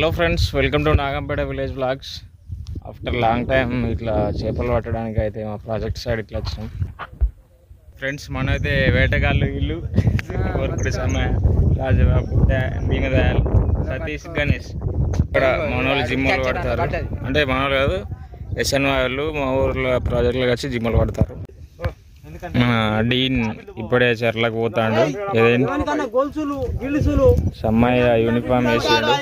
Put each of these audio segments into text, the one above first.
Hello friends, welcome to Nagampeta village blogs. After long time ఇట్లా చేపలు పట్టడానికి అయితే మా ప్రాజెక్ట్ సైడ్ ఇట్లా వచ్చినాం ఫ్రెండ్స్. మనైతే వేటగాళ్ళు వీళ్ళు కోరుకుడి సమయ రాజబాబు, దీనదయాల్, సతీష్, గణేష్. ఇక్కడ మన వాళ్ళు జిమ్మలు పడతారు. అంటే మన వాళ్ళు కాదు, ఎస్ఎన్ వాళ్ళు మా ఊర్లో ప్రాజెక్టులు వచ్చి జిమ్మలు పడతారు. డీన్ ఇప్పుడే చెర్లకు పోతాడు. సమ్మయ్య యూనిఫామ్ వేసాడు.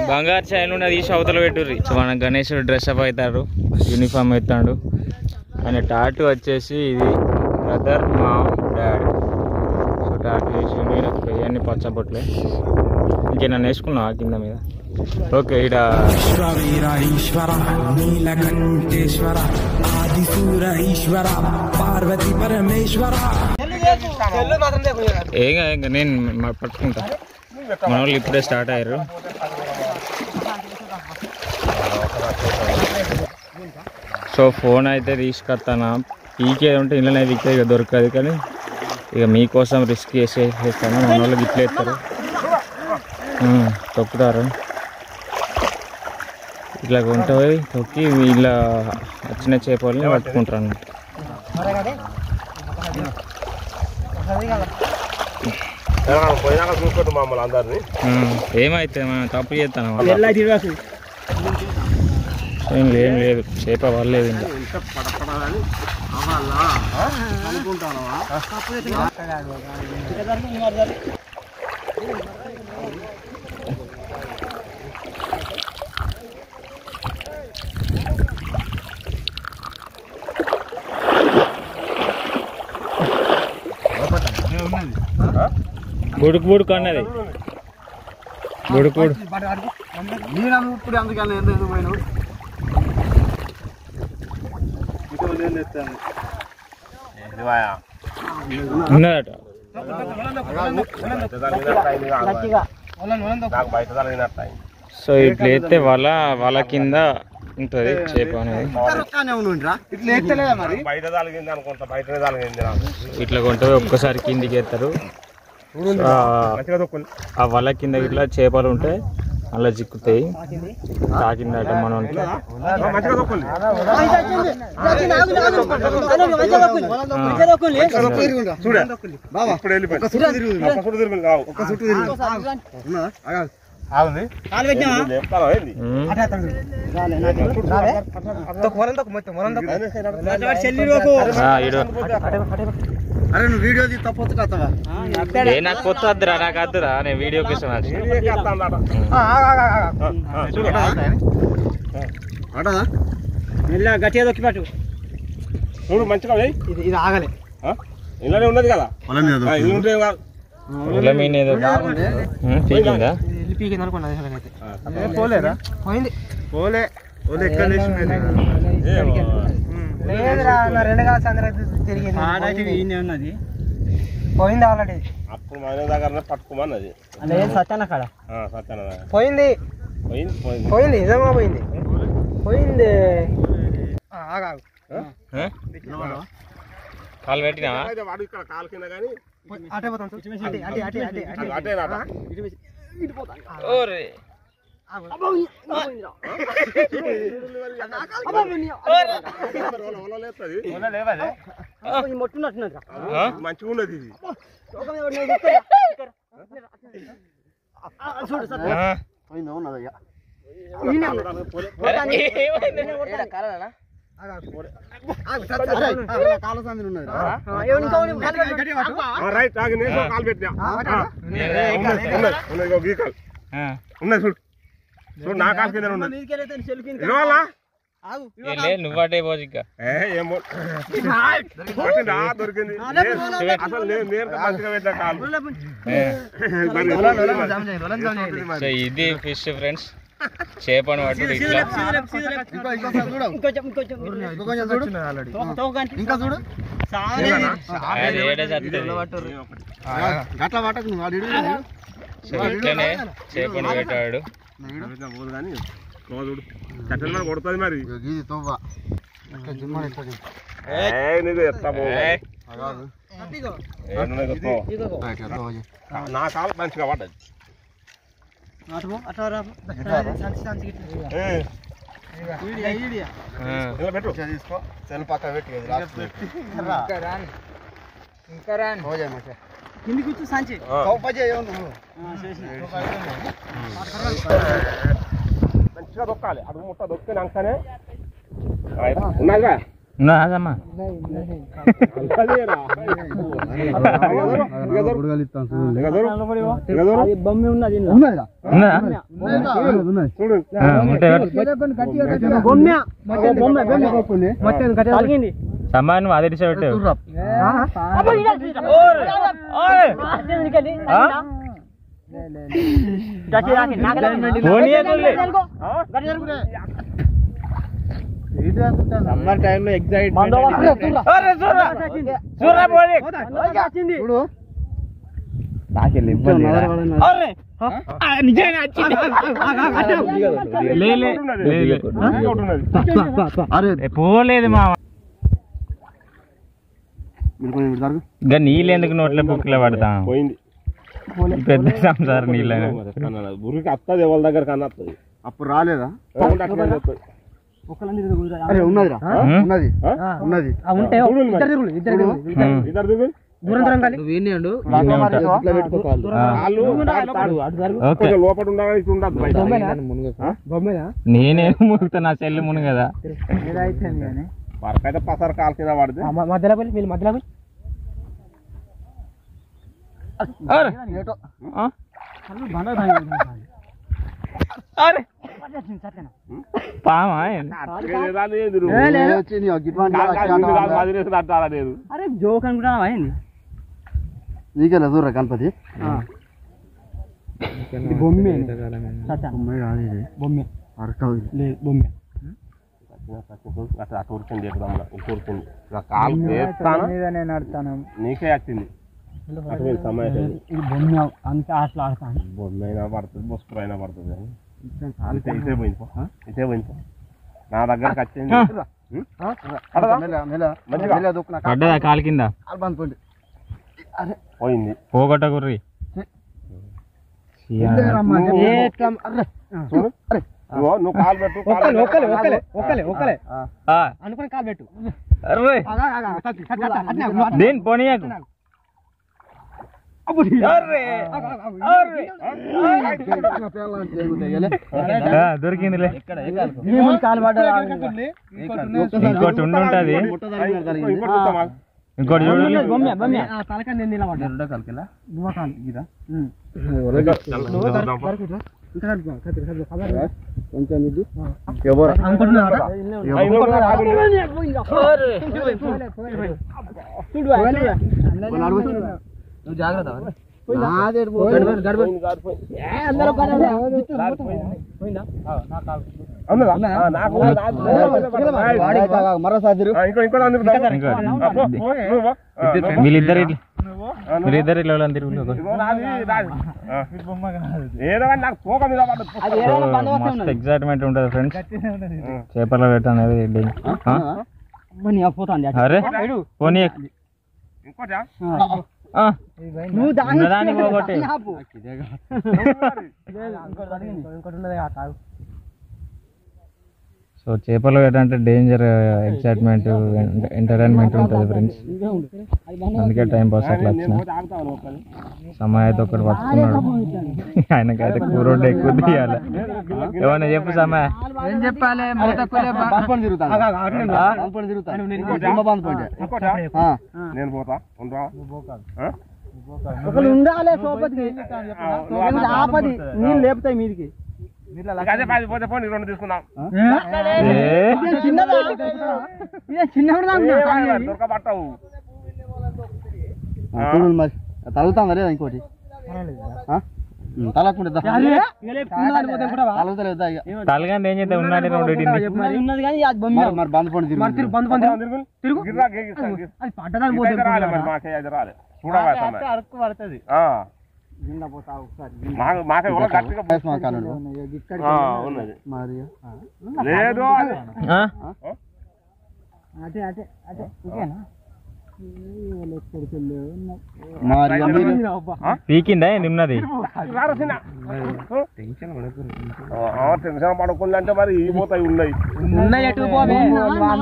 బంగారు చైన్ తీసి అవతల పెట్టుర్రి. మన గణేశుడు డ్రెస్ అప్ అవుతాడు, యూనిఫామ్ అవుతాడు. ఆయన టాటూ వచ్చేసి ఇది బ్రదర్ మా డాడ్. సో టాటూ వేసి ఇవన్నీ పచ్చబొట్లే. ఇంకేనా వేసుకున్నా కింద మీద. ఓకే, ఇక్కడ ఈశ్వర నీలకంఠేశ్వర ఆదిశూర ఈశ్వర పార్వతి పరమేశ్వర. ఏం నేను పట్టుకుంటా. మన వాళ్ళు ఇప్పుడే స్టార్ట్ అయ్యారు. సో ఫోన్ అయితే తీసుకొస్తాను. పీకేది ఉంటే ఇంట్లోనే పీకే ఇక దొరకదు, కానీ ఇక మీకోసం రిస్క్ చేసేస్తాను. మన వాళ్ళకి ఇట్లా ఎత్తారు, తొక్కుతారు. ఇట్లా కొంటపోయి తొక్కి వీళ్ళ వచ్చిన చేపల్ని పట్టుకుంటారు అన్నమాట. ఏమైతే మనం తప్పు చేస్తాను. ఏం లేదు, చేప పడలేదు ఇంకా. బుడుకు అన్నది బుడుకు ఉన్నదట. సో ఇట్లా ఎత్తే వల కింద ఉంటుంది చేప అనేది. ఇట్లా కొంటే ఒక్కసారి కిందికి ఎత్తారు. ఆ వల కింద ఇట్లా చేపలు ఉంటే అలా చిక్కుతాయి. తాకిందట మనకి. అరే నువ్వు వీడియో తప్పొచ్చు కత్తవా? నాకు కొత్త వద్దురా, నాకు వద్దురా, నేను వీడియో కోసం గట్టిగా దొక్కి పట్టు చూడు మంచిగా. ఇది ఆగలే, ఇలానే ఉన్నది కదా. పోలేరా? పోయింది. పోలే లేదురా, నా 2 కాల్స్ అందరూ తిరిగింది. ఉన్నది పోయింది ఆల్రెడీ. అప్పుడు మన దగ్గర పట్టుకోమన్నది. లేదు సత్యాన కాడ పోయింది. పోయింది నిజంగా పోయింది. కాలు పెట్టినా కాలు కింద కానీ అటే పోతాం. మొట్టున్నట్టున్నది, మంచిగా ఉన్నది ఇది. రైట్ కాలు పెట్టినా ఉన్నది. చూడు చూడు, నా కాలు కింద ఉన్నది. నువ్వు అటే పోదు ఇంకా. దొరికింది అసలు సో ఇది ఫిష్ ఫ్రెండ్స్. చేపను పట్టు ఇట్లా. ఇంకా చూడు సో ఇట్లనే చేపను పెట్టాడు. కొడుతుంది మరి. నా కాలు మంచిగా పడ్డది తీసుకో సెల్ పక్క పెట్టి ఇంకా రాని కిందికి కూర్చో సంచి మంచిగా దొక్కాలి అది ముట్ట దొక్కినాకనే ఉన్నదిగా ఉన్నదమ్మా బొమ్మ ఉన్నది సమాన్ అదే దిశ పెట్టావు సమ్మర్ టైంలో ఎగ్జైట్మెంట్ పోలేదు మా ఇంకా నీళ్ళు ఎందుకు నోట్ల బుక్లో పడతాం పోయింది పెద్ద సంసారం నీళ్ళు బురికి వస్తుంది ఎవరి దగ్గర కన్నా వస్తుంది అప్పుడు రాలేదా ఉన్నది ఉన్నది లోపల నేనే మునుగుతా నా చెల్లి మును కదా వరకైతే పసరు కాలు కింద పడితే మధ్యలో వీళ్ళు మధ్యలో పామా అరే జోక్ అనుకుంటున్నావా నీకెలా దూర గణపతి బొమ్మే బొమ్మే లేదు బొమ్మే అటు ఉరికింది ఉరికింది నా కాలు నేను ఆడతాను నీకే వచ్చింది అటువంటి సమయం ఇది బొమ్మ అంతే ఆటలు ఆడతాను బొమ్మ అయినా పడుతుంది బొస్కు అయినా పడుతుంది ఇదే పోయింది ఇదే పోయింది నా దగ్గరకు వచ్చింది పడ్డదా కాలు కింద పోయింది పోగొట్ట కుర్రి నువ్వు కాలు పెట్టు అనుకుని కాలు పెట్టు దేని పోనీయకు దొరికిందిలే ఇంకోటి ఉండుంటది ఇంకోటి చూడండి వీళ్ళిద్దరు ఎగ్జైట్మెంట్ ఉంటుంది ఫ్రెండ్స్ చేపల్లో పెట్టాను అరే పోనీ నువ్వు దాన్ని పోగొట్టే సో చేపలు ఏంటంటే డేంజర్ ఎక్సైట్మెంట్ ఎంటర్టైన్మెంట్ ఉంటుంది ఫ్రెండ్స్ అందుకే టైం పాస్ అట్లా వచ్చిన సమయ అయితే ఒకటి పట్టుకున్నాడు ఆయనకైతే కూరోడ్డు ఎక్కువ తీయాలి ఏమన్నా చెప్పు సమయ ఏం చెప్పాలి నేను పోతా ఒకరు ఉండాలి సోపతికి ఆపది నీళ్ళు లేపుతాయి మీదికి పోతే పోనీ రెండు తీసుకున్నాం దొరకబట్టవు మరి తగులుతాం లేదా ఇంకోటి తలగానే ఏం చేద్దాం ఉన్నాడు మరి బంద్ పండు పడుతుంది లేదు పీకిందా నిన్నది టెన్షన్ పడుకుందంటే మరి ఈ పోతాయి ఉన్నాయి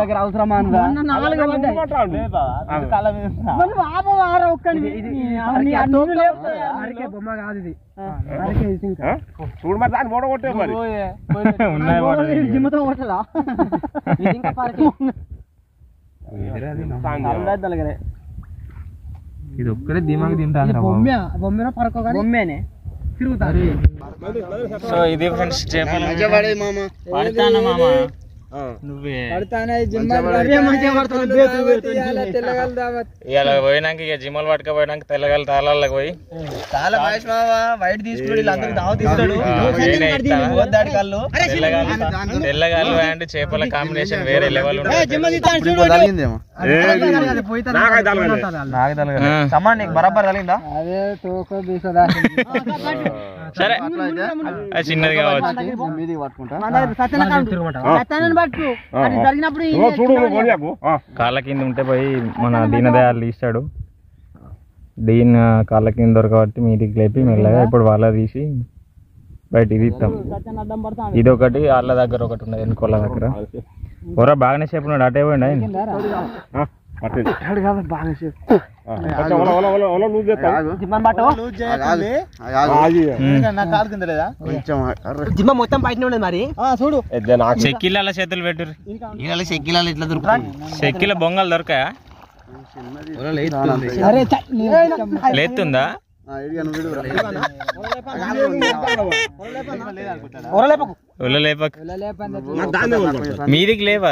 దగ్గర అవసరమా బొమ్మ కాదు ఇది చూడు మరి దాన్ని మూడ కొట్టే మరి జిమ్మతో కొట్టలా ఇది ఒక్కడే దిమాగ్ తింటాను బొమ్మ పరకో బొమ్మేనే తిరుగుతారు. సో ఇది ఫ్రెండ్స్ చేపలు పడతానా మామ నువ్వే ఇలా పోయినాక ఇక జిమ్మలు పట్టుకపోయినాక తెల్లగాలి తాళాలకు పోయి వైట్ తీసుకుని తెల్లగాలు అండ్ చేపల కాంబినేషన్ వేరే లెవెల్ ఉంటుంది. బరాబర్ తగిలిందా అదే తోక సరే అది చిన్నది కావచ్చు. కాళ్ళ కింద ఉంటే పోయి మన దీనదయాలు తీస్తాడు. దీని కాళ్ళ కింద దొరకబట్టి మీదికి లేపి మెల్లగా ఇప్పుడు వాళ్ళ తీసి బయటికి తీస్తాం. ఇది ఒకటి వాళ్ళ దగ్గర ఒకటి ఉన్నది ఎన్నుకోళ్ళ దగ్గర. కూర బాగానే సేపు ఉన్నాడు అటే పోయిండు ఆయన. జిమ్మ మొత్తం బయటనే ఉండదు మరి చూడు. చెక్కిళ్ళ చేతులు పెట్టు. చెక్కిళ్ళ ఇట్లా దొరుకుతాయి. చెక్కిల బొంగలు దొరకాయా? లేతుందా? మీదికి లేవా?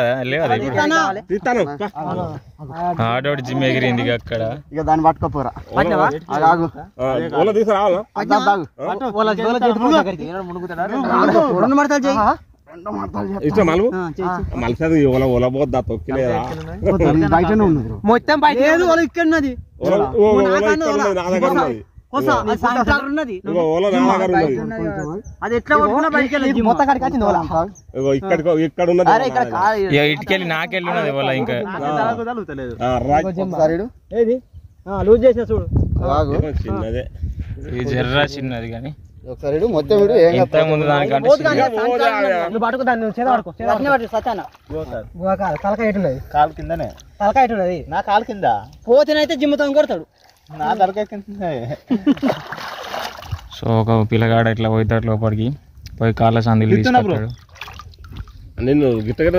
ఆడోడు జిమ్ ఎగిరింది అక్కడ. ఇక దాన్ని పట్టుకోపోరా మొత్తం బయట ఇక్కడ ఉన్నది. అది ఎట్లా ఇటుకెళ్ళి నాకెళ్ళి ఉన్నది వాళ్ళ. ఇంకా లూజ్ చేసిన చూడు జర్రా చిన్నది కానీ మొత్తం ముందు దానికంటే తలకాయ ఎటున్నది? కాలు కిందనే తలకాయ ఎటున్నది? నా కాలు కింద పోతేనైతే జిమ్మతో కొడతాడు. నా తలకాయ కింద. సో ఒక పిల్లగాడు ఇట్లా పోతాడు లోపలికి పోయి కాళ్ళ సందులు తీసుకుంటాడు. నిన్ను గిట్టగా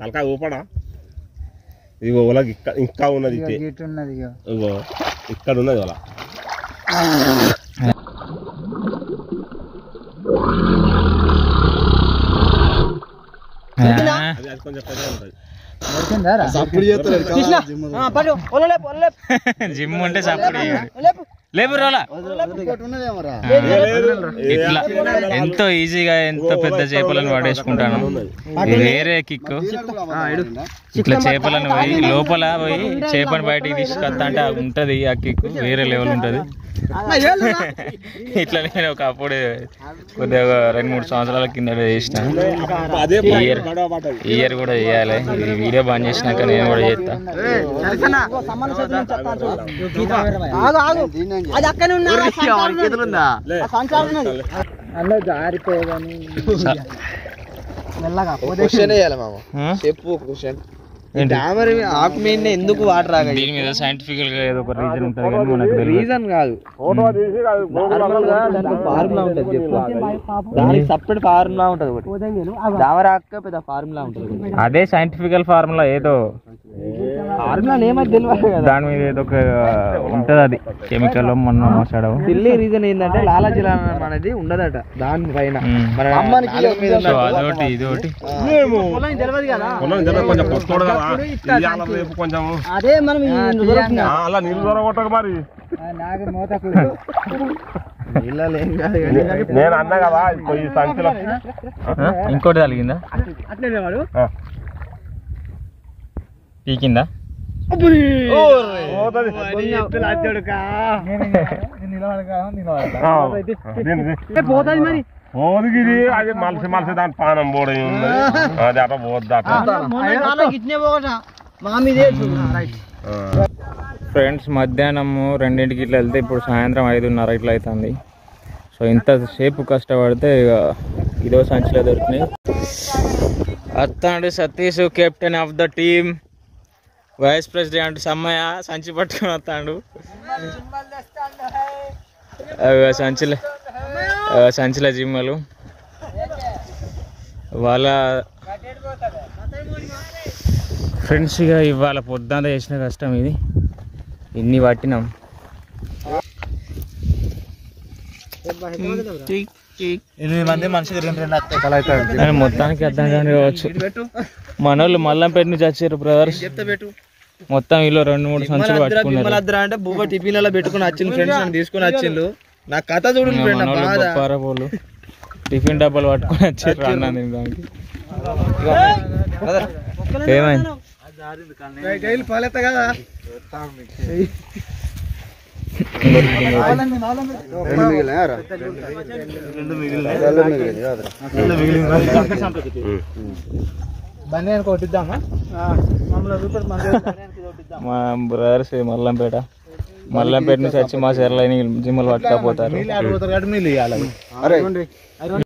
తలకాయ ఊపడా? ఇగో ఓలా ఇంకా ఉన్నది ఇగో ఇక్కడ ఉన్నది ఓలా. కొంచెం పెద్దగా ఉంటుంది. జిమ్ ఉంటే సప్పుడు లేపు రోలా. ఇట్లా ఎంతో ఈజీగా ఎంతో పెద్ద చేపలను పడేసుకుంటాను. వేరే కిక్. ఇట్లా చేపలను పోయి లోపల పోయి చేపను బయటికి తీసుకొస్తా అంటే ఉంటది ఆ కిక్ వేరే లెవెల్ ఉంటది. ఇట్లా నేను ఒకప్పుడు కొద్దిగా 2-3 సంవత్సరాల కింద చేసిన. ఇయర్ కూడా చేయాలి. ఈ వీడియో బంద్ చేసినాక నేను కూడా చేస్తా. ఆకు మీద ఎందుకు వాటర్ ఆగా? దీని మీద సైంటిఫికల్ గా ఏదో ఒక రీజన్ ఉంటుంది కానీ మనకు రీజన్ కాదు. ఫార్ములా ఉంటుంది. దానికి సపరేట్ ఫార్ములా ఉంటుంది. ఒకటి దావరాక పెద్ద ఫార్ములా ఉంటుంది. అదే సైంటిఫికల్ ఫార్ములా ఏదో ఫార్ములా ఏమైతే తెలియదు కదా. దాని మీద ఏదో ఒక ఉంటది. అది కెమికల్ మొన్న మాట్లాడవు. ఢిల్లీ రీజన్ ఏంటంటే లాలాజలం అనేది ఉండదట దాని పైన. అదొకటి ఇదొకటి తెలియదు కదా. అదే మనం అలా నీళ్ళు దొరకొట్టక మరి. నేను అన్నా కదా ఈ సంఖ్యలో ఇంకోటి తగిలిందా? అట్లే వాడు పీకిందా? పోతుంది మరి. పోదుగిది అది మలసి దాని పానం పోవడం ఉంది. అది అట్లా పోద్ది. అట్లా గిట్నే పోగట ఫ్రెండ్స్ మధ్యాహ్నం 2ంటికి ఇట్లా వెళ్తే ఇప్పుడు సాయంత్రం 5:30 ఇట్లా అవుతుంది. సో ఇంతసేపు కష్టపడితే ఇక ఇదో సంచిలో దొరికినాయి. అత్తాడు Satish captain of the team, vice president Sammaiah సంచి పట్టుకొని వస్తాడు. సంచిల జిమ్మలు వాళ్ళ ఫ్రెండ్స్. ఇక ఇవాళ పొద్దున్న చేసిన కష్టం ఇది, ఇన్ని పట్టినాం. 8 మంది మనుషులు 2 మొత్తానికి అర్థం కాని కావచ్చు. మనోళ్ళు మల్లంపేట నుంచి వచ్చారు బ్రదర్స్. మొత్తం వీళ్ళు 2-3 సంచులు పట్టుకున్నారు. అంటే బువ్వ టిఫిన్లలో పెట్టుకుని వచ్చింది ఫ్రెండ్స్, నన్ను తీసుకుని వచ్చిండు. నా కథ చూడండి బొప్పారపోలు టిఫిన్ డబ్బాలు పట్టుకొని వచ్చారు అన్నా తినడానికి. ఏమైంది కదా. మా బ్రదర్స్ మల్లంపేట నుంచి వచ్చి మా చెర్లైన జిమ్మలు పట్టుకపోతారు.